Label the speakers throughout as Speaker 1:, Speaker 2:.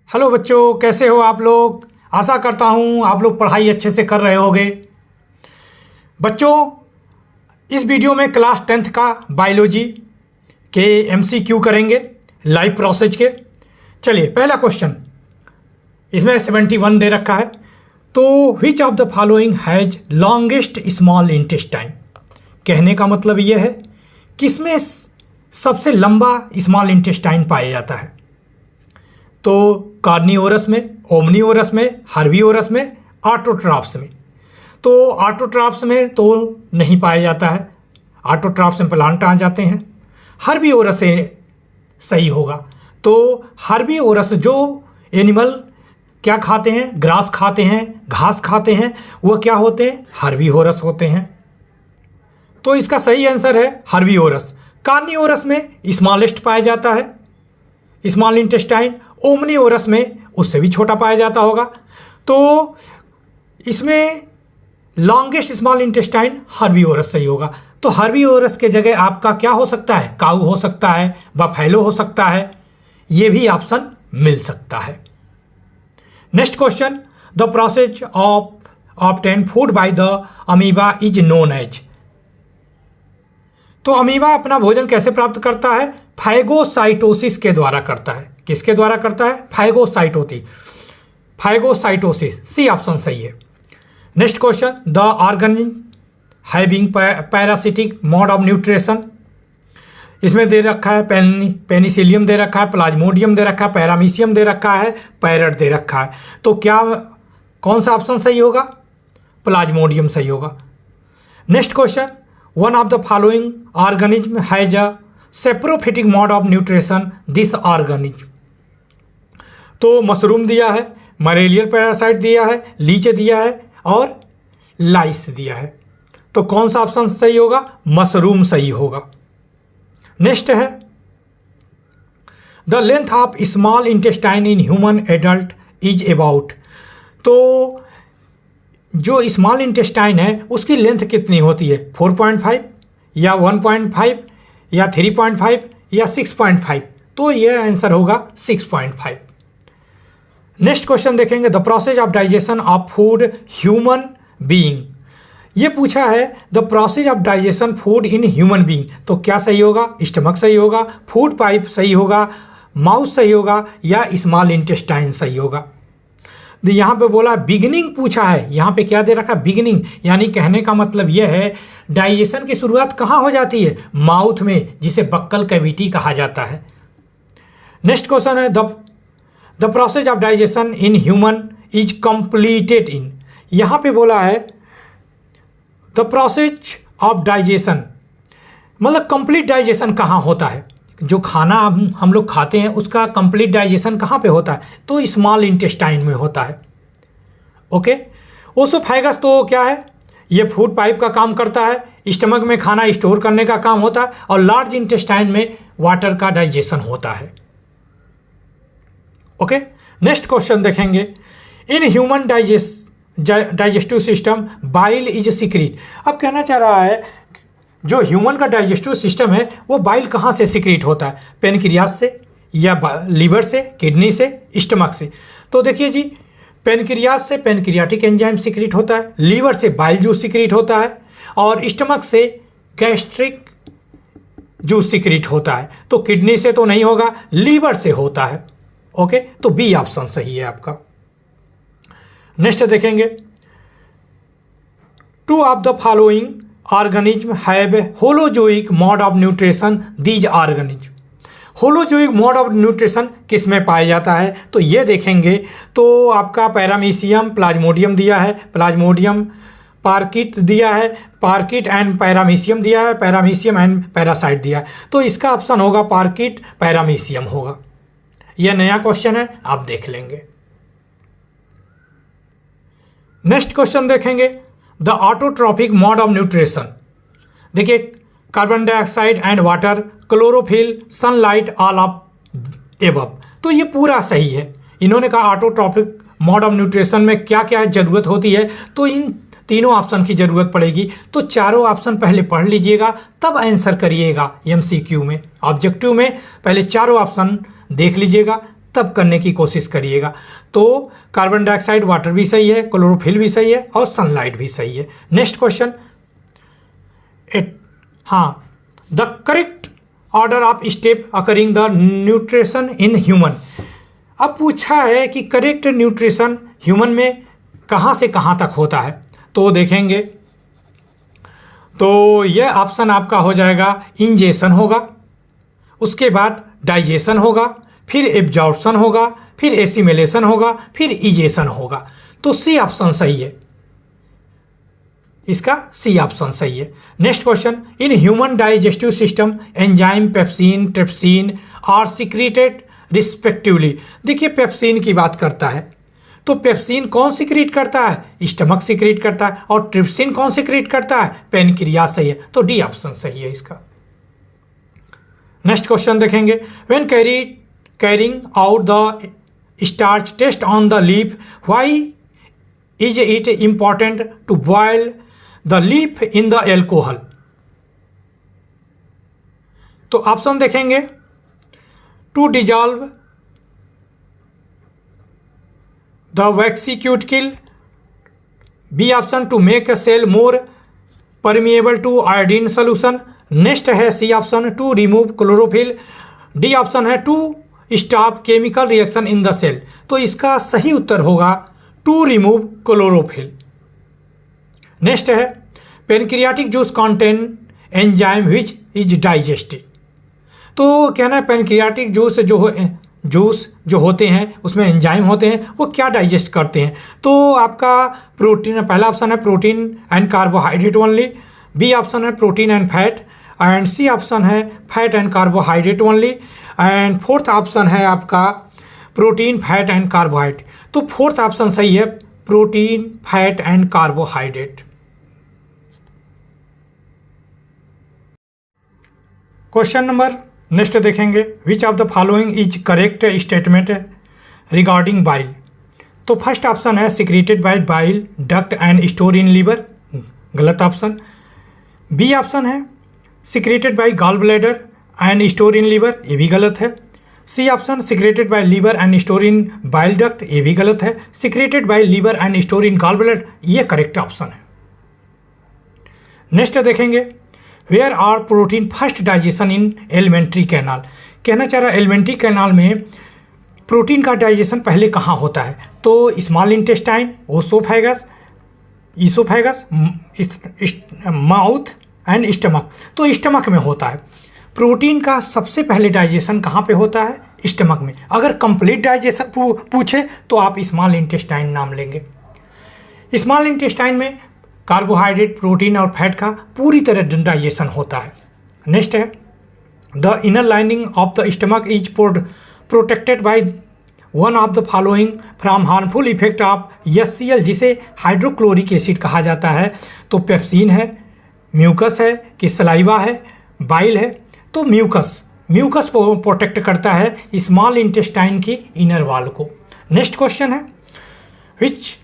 Speaker 1: Hello बच्चों, कैसे हो आप लोग। आशा करता हूँ आप लोग पढ़ाई अच्छे से कर रहे होगे। बच्चों, इस वीडियो में क्लास 10th का बायोलॉजी के MCQ करेंगे लाइव प्रोसेस के। चलिए, पहला क्वेश्चन इसमें 71 दे रखा है। तो विच of the following has longest small intestine. कहने का मतलब यह है किसमें सबसे लंबा स्मॉल इंटेस्टाइन पाया जाता है। तो कार्निवोरस में, ओमनीवोरस में, हर्बीवोरस में, ऑटोट्रॉप्स में। तो ऑटोट्रॉप्स में तो नहीं पाया जाता है, ऑटोट्रॉप्स में प्लांट आ जाते हैं। हर्बीवोरस से सही होगा। तो हर्बीवोरस जो एनिमल क्या खाते हैं, ग्रास खाते हैं, घास खाते हैं, वो क्या होते हैं, हर्बीवोरस होते हैं। तो इसका सही आंसर है हर्बीवोरस। कार्निवोरस में स्मॉलेस्ट पाया जाता है स्मॉल इंटेस्टाइन, ओमनीवोरस में उससे भी छोटा पाया जाता होगा। तो इसमें लॉन्गेस्ट स्मॉल इंटेस्टाइन हर्बीवोरस सही होगा। तो हर्बीवोरस के जगह आपका क्या हो सकता है, काऊ हो सकता है, बफेलो हो सकता है, ये भी ऑप्शन मिल सकता है। Next question, the process of obtain food by the amoeba is known as. तो अमीबा अपना भोजन कैसे प्राप्त करता है, फाइगोसाइटोसिस के द्वारा करता है। किसके द्वारा करता है, फाइगोसाइटोसिस। सी ऑप्शन सही है। Next question, the organism having parasitic mode of nutrition. इसमें दे रखा है पेनिसिलियम दे रखा है, प्लाज्मोडियम दे रखा है, पैरामीशियम दे रखा है, पैरट दे रखा है। तो क्या कौन सा ऑप्शन सही होगा, प्लाज्मोडियम सही होगा। Next question, one of the following organism has a saprophytic mode of nutrition this organism. तो मशरूम दिया है, मलेरियल पैरासाइट दिया है, लीच दिया है और लाइस दिया है। तो कौन सा ऑप्शन सही होगा, मशरूम सही होगा। नेक्स्ट है, the length of small intestine in human adult is about. तो जो स्मॉल इंटेस्टाइन है उसकी लेंथ कितनी होती है, 4.5 या 1.5 या 3.5 या 6.5। तो यह आंसर होगा 6.5। नेक्स्ट क्वेश्चन देखेंगे, the process of digestion of food human being. ये पूछा है the process of digestion food in human being. तो क्या सही होगा, स्टमक सही होगा, फूड पाइप सही होगा, माउथ सही होगा या स्मॉल इंटेस्टाइन सही होगा। यहाँ पे बोला बिगिनिंग पूछा है, यहाँ पे क्या दे रखा, बिगिनिंग, यानी कहने का मतलब यह है डाइजेशन की शुरुआत कहाँ हो जाती है, माउथ में, जिसे बक्कल कैविटी कहा जाता है। नेक्स्ट क्वेश्चन है, the process of digestion in human is completed in. यहाँ पे बोला है द प्रोसेस ऑफ डाइजेशन, मतलब कंप्लीट डाइजेशन कहाँ होता है, जो खाना हम लोग खाते हैं उसका कंप्लीट डाइजेशन कहाँ पे होता है, तो स्मॉल इंटेस्टाइन में होता है। ओके, ओसोफेगस तो क्या है, ये फूड पाइप का काम करता है, स्टमक में खाना स्टोर करने का काम होता है, और लार्ज इंटेस्टाइन में वाटर का डाइजेशन होता है। ओके, नेक्स्ट क्वेश्चन देखेंगे, इन human digestive system bile is secrete. अब कहना चाह रहा है जो ह्यूमन का डाइजेस्टिव सिस्टम है वो बाइल कहाँ से सिक्रीट होता है, पेनक्रियास से या लीवर से, किडनी से, स्टमक से। तो देखिए जी, पेनक्रियास से पेनक्रियाटिक एंजाइम सिक्रीट होता है, लीवर से बाइल जूस सिक्रीट होता है, और स्टमक से गैस्ट्रिक जूस सिक्रीट होता है। तो किडनी से तो नहीं होगा, लीवर से होता है। ओके, तो बी ऑप्शन सही है आपका। नेक्स्ट देखेंगे, two of the following organism have holozoic mode of nutrition these organism. Holozoic mode of nutrition किस में पाया जाता है, तो ये देखेंगे तो आपका पैरामीशियम, प्लाज्मोडियम दिया है, प्लाज्मोडियम, पार्किट दिया है, पार्किट एंड पैरामीशियम दिया है, पैरामीशियम एंड पैरासाइट दिया है। तो इसका ऑप्शन होगा पार्किट पैरामीशियम होगा। यह नया क्वेश्चन है, आप देख लेंगे। नेक्स्ट क्वेश्चन देखेंगे, the autotrophic mode of nutrition. देखिए, carbon dioxide and water, chlorophyll, sunlight, all of above. तो ये पूरा सही है। इन्होंने कहा ऑटोट्रॉपिक मोड ऑफ न्यूट्रिशन में क्या क्या जरूरत होती है, तो इन तीनों ऑप्शन की जरूरत पड़ेगी। तो चारों ऑप्शन पहले पढ़ लीजिएगा, तब आंसर करिएगा MCQ में। ऑब्जेक्टिव में पहले चारों ऑप्शन देख लीजिएगा, तब करने की कोशिश करिएगा। तो कार्बन डाइऑक्साइड, वाटर भी सही है, क्लोरोफिल भी सही है और सनलाइट भी सही है। नेक्स्ट क्वेश्चन, हाँ, the correct order of step occurring the nutrition in human. अब पूछा है कि करेक्ट न्यूट्रिशन ह्यूमन में कहाँ से कहाँ तक होता है, तो देखेंगे तो यह ऑप्शन आपका हो जाएगा, इंजेशन होगा, उसके बाद डाइजेशन होगा, फिर एब्जॉर्प्शन होगा, फिर एसिमिलेशन होगा, फिर इजेशन होगा। तो सी ऑप्शन सही है, इसका सी ऑप्शन सही है। Next question, in human digestive system enzyme pepsin, trypsin are secreted respectively. देखिए पेप्सिन की बात करता है, तो पेप्सिन कौन सिक्रीट करता है, स्टमक सिक्रीट करता है, और ट्रिप्सिन कौन सिक्रीट करता है, पेनक्रियास सही है, तो डी ऑप्शन सही है इसका। नेक्स्ट क्वेश्चन देखेंगे, when carrying out the starch test on the leaf, why is it important to boil the leaf in the alcohol. तो ऑप्शन देखेंगे, to dissolve the waxy cuticle, B option to make a cell more permeable to iodine solution, next है C option to remove chlorophyll, D option है to stop chemical reaction in the cell. तो इसका सही उत्तर होगा to remove chlorophyll. Next है, pancreatic juice contain enzyme which is digested. तो कहना है पेनक्रियाटिक जूस जो होते हैं उसमें एंजाइम होते हैं, वो क्या डाइजेस्ट करते हैं। तो आपका प्रोटीन, पहला ऑप्शन है protein and carbohydrate only, B option है protein and fat, and C option है fat and carbohydrate only, and fourth option है आपका प्रोटीन, फैट एंड कार्बोहाइड्रेट। तो फोर्थ ऑप्शन सही है, protein, fat and carbohydrate. Question number next देखेंगे, which of the following is correct statement regarding bile. तो first option है secreted by bile duct and store in liver, गलत option. B option है secreted by gall bladder and store in liver, ये भी गलत है। C option secreted by liver and store in bile duct, ये भी गलत है। Secreted by liver and store in gall bladder, ये करेक्ट ऑप्शन है। नेक्स्ट देखेंगे, where are protein first digestion in alimentary canal. कहना चाह रहा है एलिमेंट्री कैनाल में प्रोटीन का डाइजेशन पहले कहाँ होता है, तो small intestine, oesophagus, oesophagus, mouth and stomach. तो स्टमक में होता है। प्रोटीन का सबसे पहले डाइजेशन कहाँ पे होता है, स्टमक में। अगर कंप्लीट डाइजेशन पूछे तो आप स्मॉल इंटेस्टाइन नाम लेंगे। स्मॉल इंटेस्टाइन में कार्बोहाइड्रेट, प्रोटीन और फैट का पूरी तरह डाइजेशन होता है। नेक्स्ट है, the inner lining of the stomach is protected by one of the following from harmful effect of HCl, जिसे हाइड्रोक्लोरिक एसिड कहा जाता है। तो पेप्सिन है, म्यूकस है कि सलाइवा है, बाइल है। तो म्यूकस प्रोटेक्ट करता है स्मॉल इंटेस्टाइन की इनर वॉल को। नेक्स्ट क्वेश्चन है, which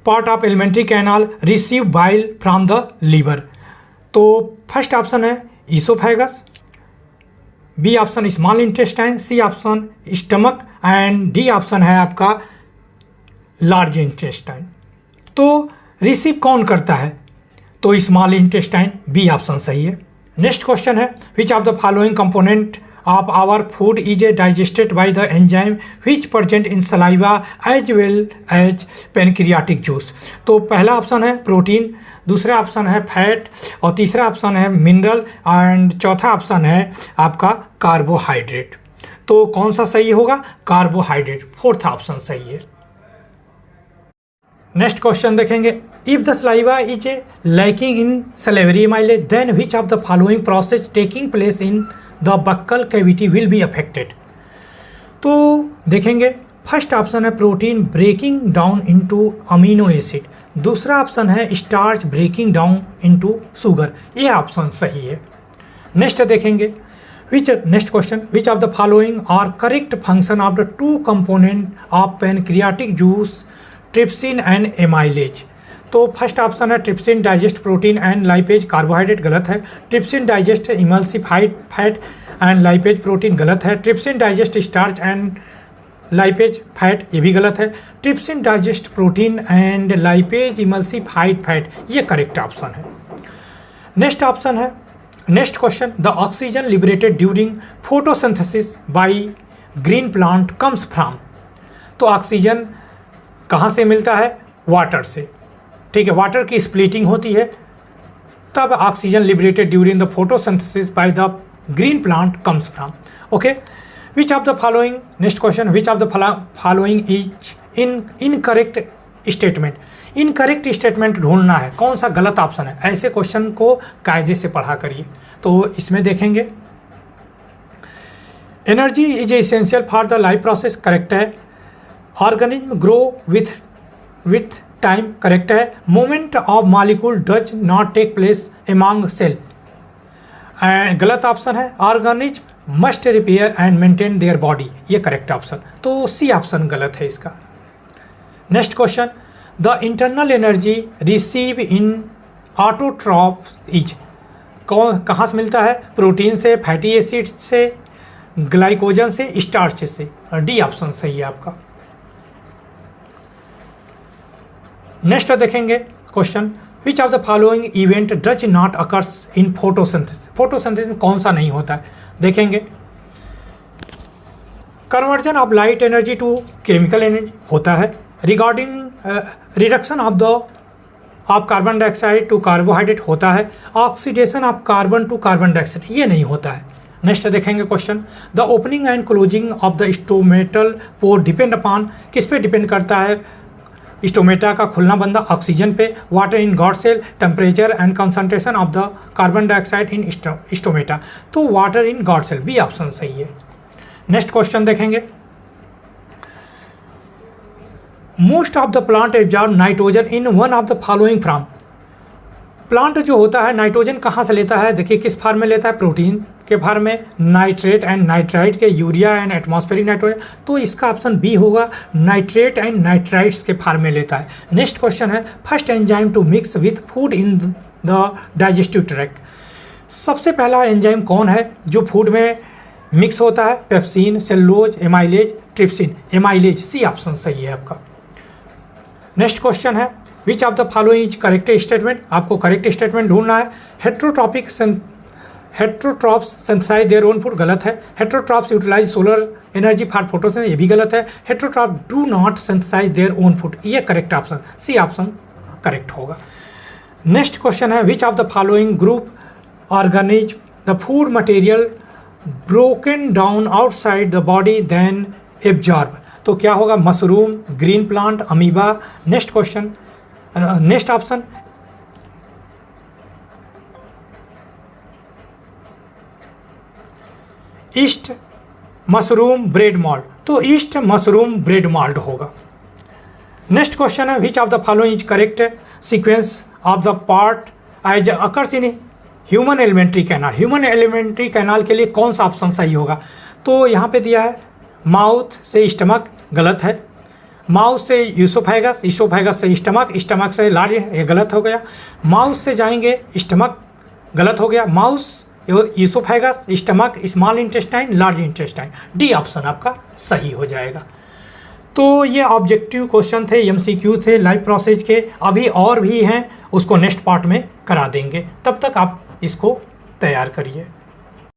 Speaker 1: part of alimentary canal receive bile from the liver. तो फर्स्ट ऑप्शन है oesophagus, B option small intestine, C option stomach, and D option है आपका large intestine. तो receive कौन करता है, तो स्मॉल इंटेस्टाइन, बी ऑप्शन सही है। नेक्स्ट क्वेश्चन है, which of the following component of our food is digested by the enzyme which present in saliva as well as pancreatic juice. तो पहला ऑप्शन है प्रोटीन, दूसरा ऑप्शन है fat, और तीसरा ऑप्शन है मिनरल, एंड चौथा ऑप्शन है आपका कार्बोहाइड्रेट। तो कौन सा सही होगा, कार्बोहाइड्रेट, फोर्थ ऑप्शन सही है। नेक्स्ट क्वेश्चन देखेंगे, if the saliva is lacking in salivary amylase then which of the following process taking place in the buccal cavity will be affected. तो देखेंगे, फर्स्ट ऑप्शन है protein breaking down into amino acid, दूसरा option है starch breaking down into sugar, ये option सही है। Next देखेंगे, next question, which of the following are correct function of the two component of pancreatic juice, trypsin and amylase. तो first option है trypsin digest protein and lipase, carbohydrate गलत है। Trypsin digest emulsified fat and lipase protein गलत है। Trypsin digest starch and lipase fat, ये भी गलत है। Trypsin digest protein and lipase emulsified fat, ये करेक्ट ऑप्शन है। नेक्स्ट ऑप्शन है, next question, the oxygen liberated during photosynthesis by green plant comes from. तो ऑक्सीजन कहाँ से मिलता है? वाटर से, ठीक है, वाटर की स्प्लिटिंग होती है तब oxygen liberated during the photosynthesis by the green plant comes from. Okay, which of the following, next question, which of the following is incorrect statement. Incorrect statement ढूंढना है, कौन सा गलत ऑप्शन है। ऐसे क्वेश्चन को कायदे से पढ़ा करिए। तो इसमें देखेंगे, energy is essential for the life process, correct है। Organism grow with time, correct है। Movement of molecule does not take place among cell, गलत ऑप्शन है। Organism must repair and maintain their body, ये करेक्ट ऑप्शन, तो C option गलत है इसका। Next question, the internal energy receive in autotroph is, कहाँ से मिलता है? प्रोटीन से, फैटी एसिड से, ग्लाइकोजन से, स्टार्च से, डी ऑप्शन सही है आपका। नेक्स्ट देखेंगे question, which of the following event does not occurs in photosynthesis. Photosynthesis में कौन सा नहीं होता है? देखेंगे, conversion of light energy to chemical energy होता है। Regarding reduction of carbon dioxide to carbohydrate होता है। Oxidation of carbon to carbon dioxide, ये नहीं होता है। नेक्स्ट देखेंगे question, the opening and closing of the stomatal pore depend upon, किस पे डिपेंड करता है? स्टोमेटा का खुलना बंदा ऑक्सीजन पे। Water in guard cell, temperature and concentration of the carbon dioxide in stomata, तो water in guard cell, B option सही है। नेक्स्ट क्वेश्चन देखेंगे, most of the plant absorb nitrogen in one of the following from. Plant जो होता है nitrogen कहाँ से लेता है? देखिए किस फार्म में लेता है? प्रोटीन के फार्म में, नाइट्रेट एंड नाइट्राइट के, यूरिया एंड एटमॉस्फेरिक नाइट्रोजन, तो इसका ऑप्शन बी होगा, नाइट्रेट एंड नाइट्राइट्स के फार्म में लेता है। नेक्स्ट क्वेश्चन है, first enzyme to mix with food in the digestive tract. सबसे पहला एंजाइम कौन है जो फूड में मिक्स होता है? Pepsin, cellulose, amylase, trypsin, amylase, C option सही है आपका। नेक्स्ट क्वेश्चन है, which of the following is correct statement. आपको करेक्ट स्टेटमेंट ढूंढना है। Heterotrophs synthesize their own food, गलत है। Heterotrophs utilize solar energy for photosynthesis, ये भी गलत है। Heterotroph do not synthesize their own food, ये correct option, C option correct होगा। नेक्स्ट क्वेश्चन है, which of the following group organism the food material broken down outside the body then absorb, तो क्या होगा? Mushroom, green plant, amoeba. Next question, next option yeast mushroom bread malt, तो yeast mushroom bread malt होगा। Next question है, which of the following is correct sequence of the part as occurs in human alimentary canal. Human alimentary canal के लिए कौन सा option सही होगा? तो यहाँ पे दिया है माउथ से स्टमक, गलत है। माउथ से यूसोफेगस, ईसोफेगस से स्टमक, स्टमक से लार्ज, ये गलत हो गया। माउथ से जाएंगे स्टमक, गलत हो गया। Mouth, oesophagus, stomach, small intestine, large intestine, D option आपका सही हो जाएगा। तो ये ऑब्जेक्टिव क्वेश्चन थे, एमसीक्यू थे लाइफ प्रोसेस के। अभी और भी हैं, उसको नेक्स्ट पार्ट में करा देंगे, तब तक आप इसको तैयार करिए।